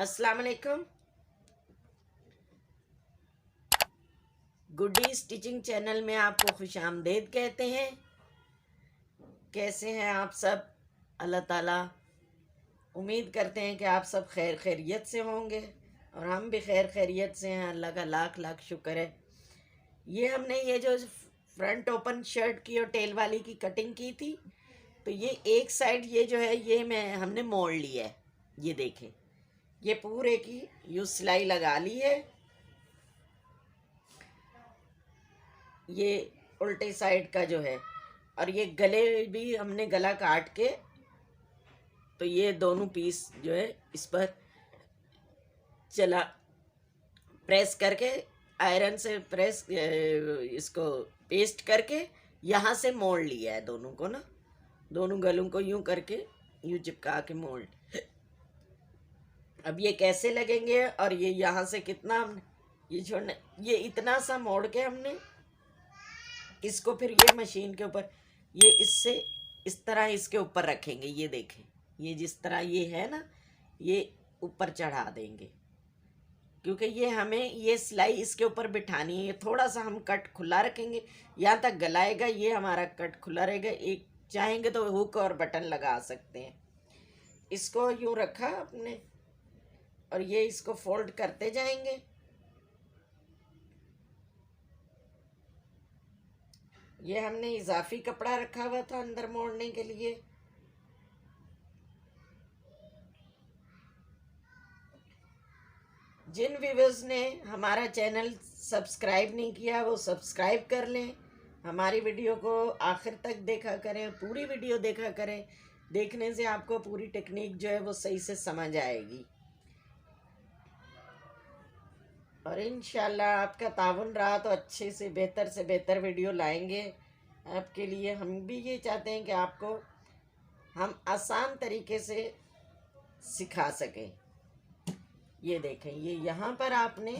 अस्सलाम वालेकुम। गुड्डी stitching channel में आपको खुश आमदेद कहते हैं। कैसे हैं आप सब? अल्लाह ताला उम्मीद करते हैं कि आप सब खैर खैरियत से होंगे और हम भी खैर खैरियत से हैं। अल्लाह का लाख लाख शुक्र है। ये हमने ये जो फ्रंट ओपन शर्ट की और टेल वाली की कटिंग की थी, तो ये एक साइड ये जो है ये हमने मोड़ लिया है। ये देखें, ये पूरे की यूँ सिलाई लगा ली है। ये उल्टे साइड का जो है, और ये गले भी हमने गला काट के, तो ये दोनों पीस जो है इस पर चला प्रेस करके, आयरन से प्रेस इसको पेस्ट करके यहाँ से मोड़ लिया है दोनों को ना, दोनों गलों को यूं करके यूं चिपका के मोड़। अब ये कैसे लगेंगे और ये यहाँ से कितना हमने ये छोड़ना, ये इतना सा मोड़ के हमने इसको फिर ये मशीन के ऊपर ये इससे इस तरह इसके ऊपर रखेंगे। ये देखें, ये जिस तरह ये है ना, ये ऊपर चढ़ा देंगे, क्योंकि ये हमें ये सिलाई इसके ऊपर बिठानी है। थोड़ा सा हम कट खुला रखेंगे, यहाँ तक गलाएगा, ये हमारा कट खुला रहेगा। एक चाहेंगे तो हुक और बटन लगा सकते हैं। इसको यूं रखा अपने, और ये इसको फोल्ड करते जाएंगे। ये हमने इजाफी कपड़ा रखा हुआ था अंदर मोड़ने के लिए। जिन व्यूवर्स ने हमारा चैनल सब्सक्राइब नहीं किया वो सब्सक्राइब कर लें। हमारी वीडियो को आखिर तक देखा करें, पूरी वीडियो देखा करें। देखने से आपको पूरी टेक्निक जो है वो सही से समझ आएगी, और इंशाल्लाह आपका ताउन रहा तो अच्छे से बेहतर वीडियो लाएंगे आपके लिए। हम भी ये चाहते हैं कि आपको हम आसान तरीके से सिखा सकें। ये देखें, ये यहाँ पर आपने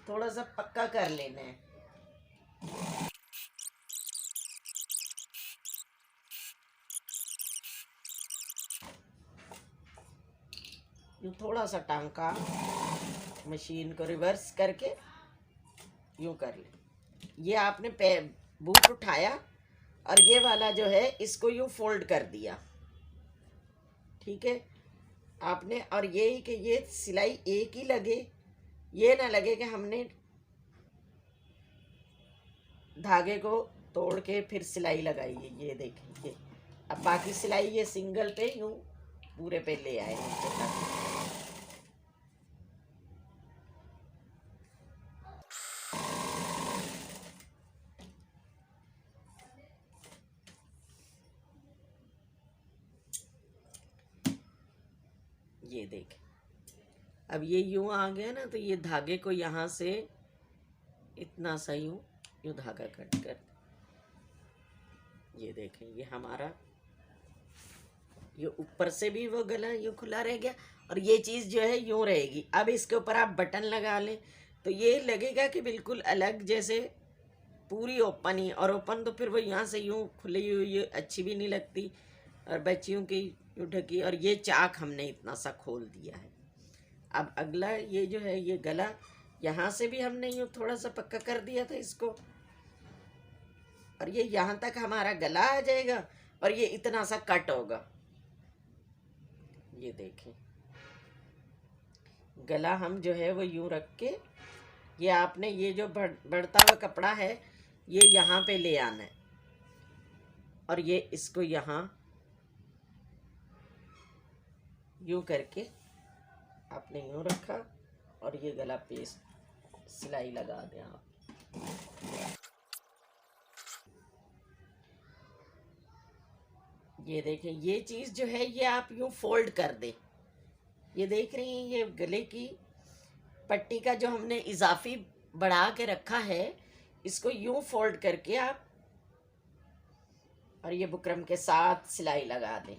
थोड़ा सा पक्का कर लेना है। यूँ थोड़ा सा टांका मशीन को रिवर्स करके यूँ कर ले। ये आपने बूट उठाया और ये वाला जो है इसको यूँ फोल्ड कर दिया, ठीक है आपने। और ये ही कि ये सिलाई एक ही लगे, ये ना लगे कि हमने धागे को तोड़ के फिर सिलाई लगाई है। ये देखें, ये अब बाकी सिलाई ये सिंगल पे यूँ पूरे पे ले आए नीचे तक। ये देखें, अब ये यूं आ गया ना, तो ये धागे को यहाँ से इतना सा यूं धागा कट कर, ये देखें, ये हमारा ये ऊपर से भी वो गला यूं खुला रह गया, और ये चीज़ जो है यूं रहेगी। अब इसके ऊपर आप बटन लगा लें तो ये लगेगा कि बिल्कुल अलग, जैसे पूरी ओपन ही। और ओपन तो फिर वो यहाँ से यूं खुली हुई अच्छी भी नहीं लगती, और बच्चियों की यूं ढकी। और ये चाक हमने इतना सा खोल दिया है। अब अगला ये जो है ये गला, यहाँ से भी हमने यूँ थोड़ा सा पक्का कर दिया था इसको, और ये यहाँ तक हमारा गला आ जाएगा, और ये इतना सा कट होगा। ये देखें, गला हम जो है वो यूँ रख के, ये आपने ये जो बढ़ता हुआ कपड़ा है ये यहाँ पे ले आना है, और ये इसको यहाँ यूँ करके आपने यूँ रखा, और ये गला पेस्ट सिलाई लगा दें आप। ये देखें, ये चीज़ जो है ये आप यूँ फोल्ड कर दें। ये देख रही हैं, ये गले की पट्टी का जो हमने इजाफी बढ़ा के रखा है, इसको यूँ फोल्ड करके आप, और ये बुकरम के साथ सिलाई लगा दें।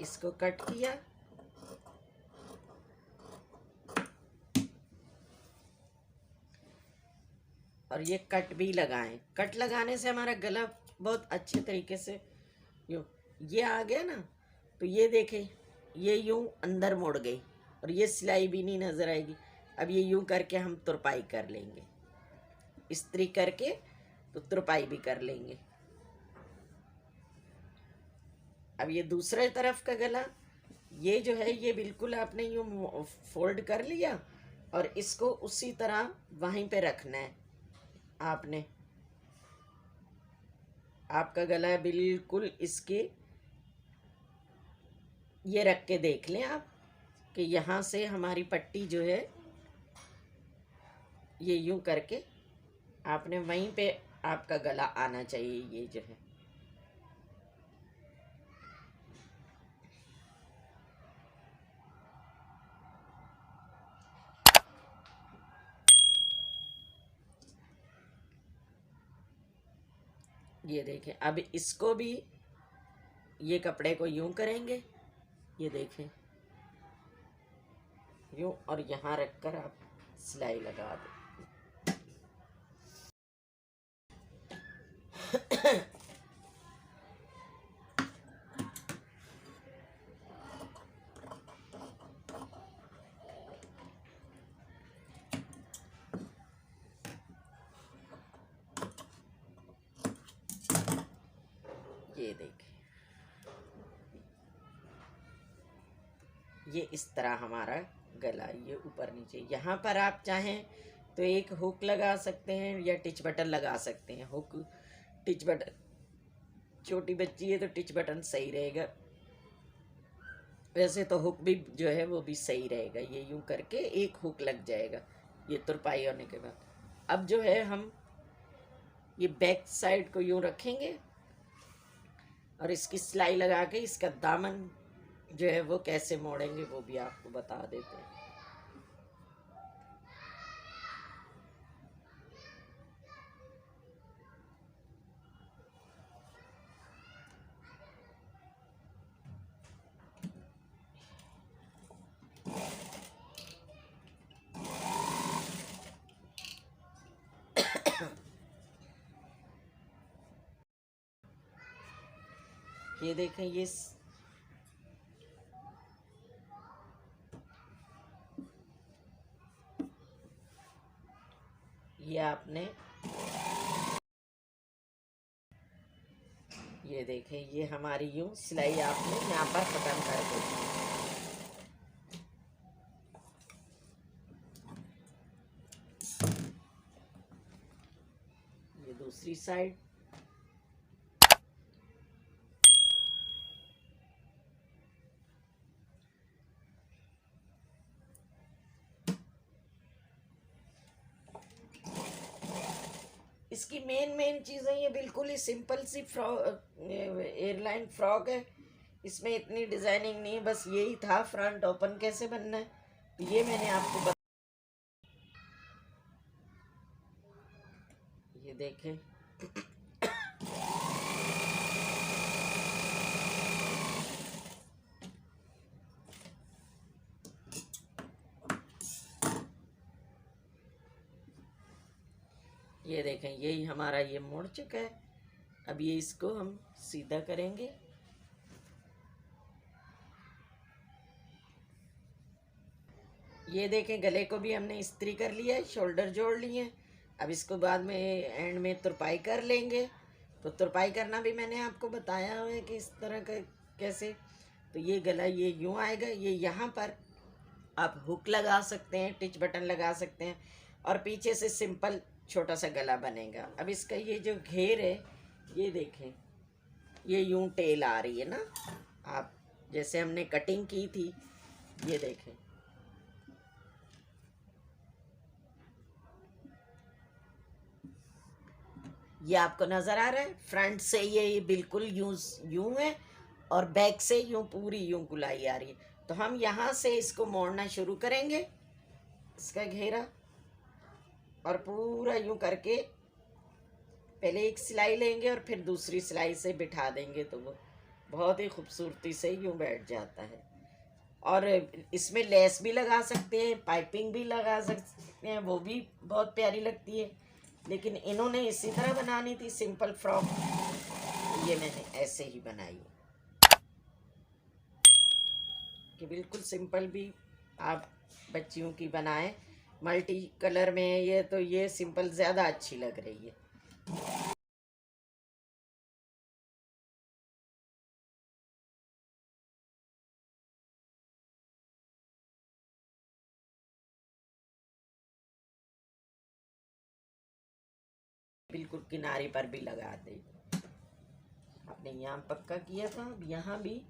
इसको कट किया, और ये कट भी लगाएं। कट लगाने से हमारा गला बहुत अच्छे तरीके से यूँ ये आ गया ना, तो ये देखें ये यूँ अंदर मुड़ गई और ये सिलाई भी नहीं नज़र आएगी। अब ये यूँ करके हम तुरपाई कर लेंगे, इस्त्री करके तो तुरपाई भी कर लेंगे। अब ये दूसरे तरफ का गला, ये जो है ये बिल्कुल आपने यूँ फोल्ड कर लिया और इसको उसी तरह वहीं पे रखना है आपने। आपका गला बिल्कुल इसके ये रख के देख लें आप कि यहाँ से हमारी पट्टी जो है ये यूं करके आपने वहीं पे आपका गला आना चाहिए। ये जो है ये देखें। अब इसको भी ये कपड़े को यूं करेंगे, ये देखें यूं, और यहाँ रखकर आप सिलाई लगा दें। ये देखें, ये इस तरह हमारा गला ये ऊपर नीचे। यहाँ पर आप चाहें तो एक हुक लगा सकते हैं या टिच बटन लगा सकते हैं। हुक टिच बटन, छोटी बच्ची है तो टिच बटन सही रहेगा, वैसे तो हुक भी जो है वो भी सही रहेगा। ये यूं करके एक हुक लग जाएगा ये तुरपाई होने के बाद। अब जो है हम ये बैक साइड को यूं रखेंगे और इसकी सिलाई लगा के इसका दामन जो है वो कैसे मोड़ेंगे वो भी आपको बता देते हैं। ये देखें ये आपने ये देखें ये हमारी यूं सिलाई आपने यहाँ पर खत्म कर दी। ये दूसरी साइड, इसकी मेन चीज़ें ये बिल्कुल ही सिंपल सी एयरलाइन फ्रॉक है। इसमें इतनी डिज़ाइनिंग नहीं है, बस यही था फ्रंट ओपन कैसे बनना है, तो ये मैंने आपको ये देखें। ये देखें यही हमारा ये मुड़ चुका है। अब ये इसको हम सीधा करेंगे। ये देखें गले को भी हमने इस्त्री कर लिया है, शोल्डर जोड़ लिए हैं। अब इसको बाद में एंड में तुरपाई कर लेंगे। तो तुरपाई करना भी मैंने आपको बताया हुआ है कि इस तरह का कैसे। तो ये गला ये यूँ आएगा, ये यहाँ पर आप हुक लगा सकते हैं, टिच बटन लगा सकते हैं और पीछे से सिंपल छोटा सा गला बनेगा। अब इसका ये जो घेर है ये देखें, ये यूं टेल आ रही है ना, आप जैसे हमने कटिंग की थी। ये देखें ये आपको नज़र आ रहा है। फ्रंट से ये बिल्कुल यूं है और बैक से यूं पूरी यूं गुलाई आ रही है। तो हम यहाँ से इसको मोड़ना शुरू करेंगे, इसका घेरा, और पूरा यूं करके पहले एक सिलाई लेंगे और फिर दूसरी सिलाई से बिठा देंगे तो वो बहुत ही खूबसूरती से यूं बैठ जाता है। और इसमें लेस भी लगा सकते हैं, पाइपिंग भी लगा सकते हैं, वो भी बहुत प्यारी लगती है। लेकिन इन्होंने इसी तरह बनानी थी सिंपल फ्रॉक, ये मैंने ऐसे ही बनाई कि बिल्कुल सिंपल भी आप बच्चियों की बनाएं। मल्टी कलर में है ये, तो ये सिंपल ज़्यादा अच्छी लग रही है। बिल्कुल किनारे पर भी लगा दे। आपने यहाँ पक्का किया था, अब यहाँ भी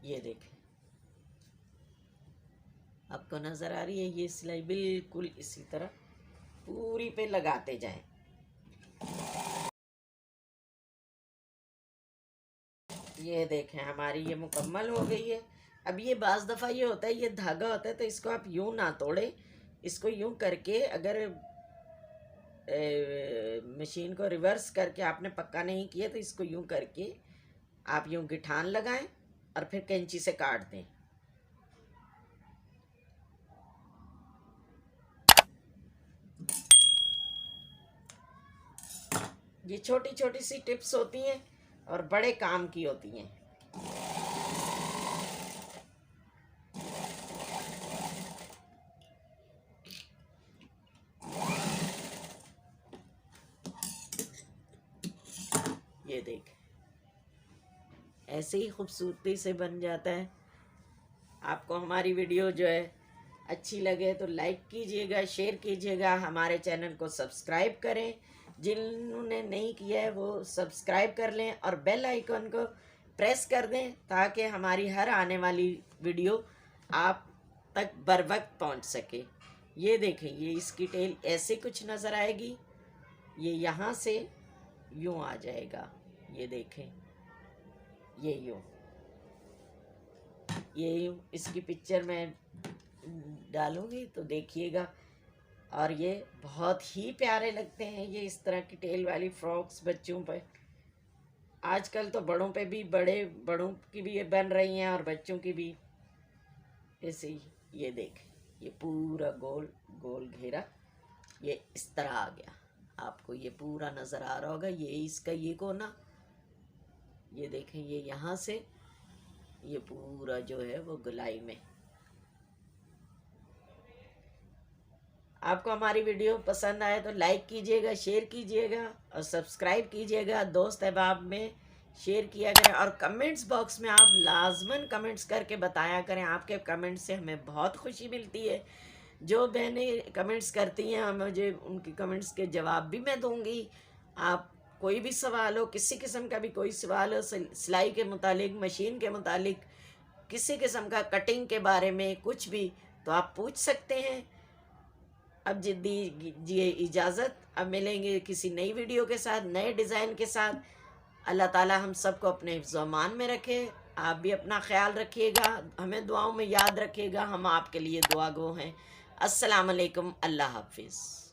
ये देखें, आपको नज़र आ रही है ये सिलाई बिल्कुल इसी तरह पूरी पे लगाते जाएं। ये देखें हमारी ये मुकम्मल हो गई है। अब ये बाज़ दफ़ा ये होता है, ये धागा होता है तो इसको आप यूँ ना तोड़ें, इसको यूँ करके अगर मशीन को रिवर्स करके आपने पक्का नहीं किया तो इसको यूँ करके आप यूँ गिठान लगाएं और फिर कैंची से काट दें। ये छोटी छोटी सी टिप्स होती हैं और बड़े काम की होती हैं। ये देख ऐसे ही खूबसूरती से बन जाता है। आपको हमारी वीडियो जो है अच्छी लगे तो लाइक कीजिएगा, शेयर कीजिएगा, हमारे चैनल को सब्सक्राइब करें। जिन्होंने नहीं किया है वो सब्सक्राइब कर लें और बेल आइकन को प्रेस कर दें ताकि हमारी हर आने वाली वीडियो आप तक बर वक्त पहुँच सके। ये देखें, ये इसकी टेल ऐसे कुछ नज़र आएगी, ये यहाँ से यूँ आ जाएगा। ये देखें, ये यूँ इसकी पिक्चर में डालूंगी तो देखिएगा। और ये बहुत ही प्यारे लगते हैं ये इस तरह की टेल वाली फ्रॉक्स बच्चों पर। आजकल तो बड़ों पे भी, बड़ों की भी ये बन रही हैं और बच्चों की भी ऐसे ही। ये देख, ये पूरा गोल गोल घेरा ये इस तरह आ गया। आपको ये पूरा नज़र आ रहा होगा, ये इसका ये कोना, ये देखें, ये यहाँ से ये पूरा जो है वो गुलाई में। आपको हमारी वीडियो पसंद आए तो लाइक कीजिएगा, शेयर कीजिएगा और सब्सक्राइब कीजिएगा। दोस्त अहबाब में शेयर किया करें और कमेंट्स बॉक्स में आप लाजमन कमेंट्स करके बताया करें। आपके कमेंट्स से हमें बहुत खुशी मिलती है। जो बहनें कमेंट्स करती हैं मुझे उनकी कमेंट्स के जवाब भी मैं दूंगी। आप कोई भी सवाल हो, किसी किस्म का भी कोई सवाल हो, सिलाई के मुतालिक, मशीन के मुतालिक, किसी किस्म का कटिंग के बारे में कुछ भी, तो आप पूछ सकते हैं। अब दीजिए इजाज़त, अब मिलेंगे किसी नई वीडियो के साथ, नए डिज़ाइन के साथ। अल्लाह ताला हम सबको अपने हिफ्ज़-ओ-अमान में रखे। आप भी अपना ख्याल रखिएगा, हमें दुआओं में याद रखिएगा, हम आपके लिए दुआ गो हैं। अस्सलाम वालेकुम, अल्लाह हाफिज़।